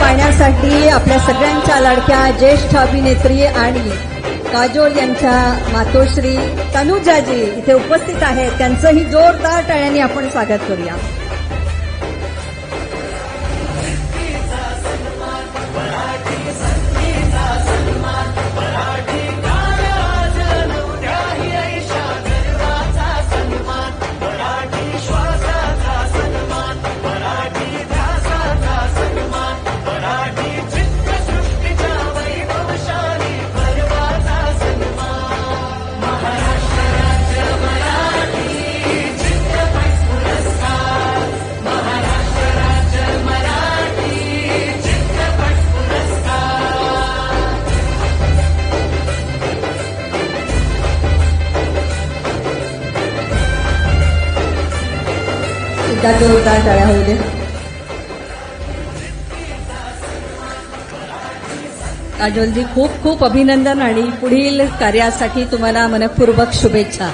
पाहण्यासाठी आपल्या सगळ्यांच्या लाडक्या ज्येष्ठ अभिनेत्री आणि काजोल यांच्या मातोश्री तनुजाजी इथे उपस्थित आहेत. त्यांचंही जोरदार टाळ्यांनी आपण स्वागत करूया. एकदा जोरदार टाळ्या होऊ दे. काजोलजी खूप खूप अभिनंदन आणि पुढील कार्यासाठी तुम्हाला मनपूर्वक शुभेच्छा.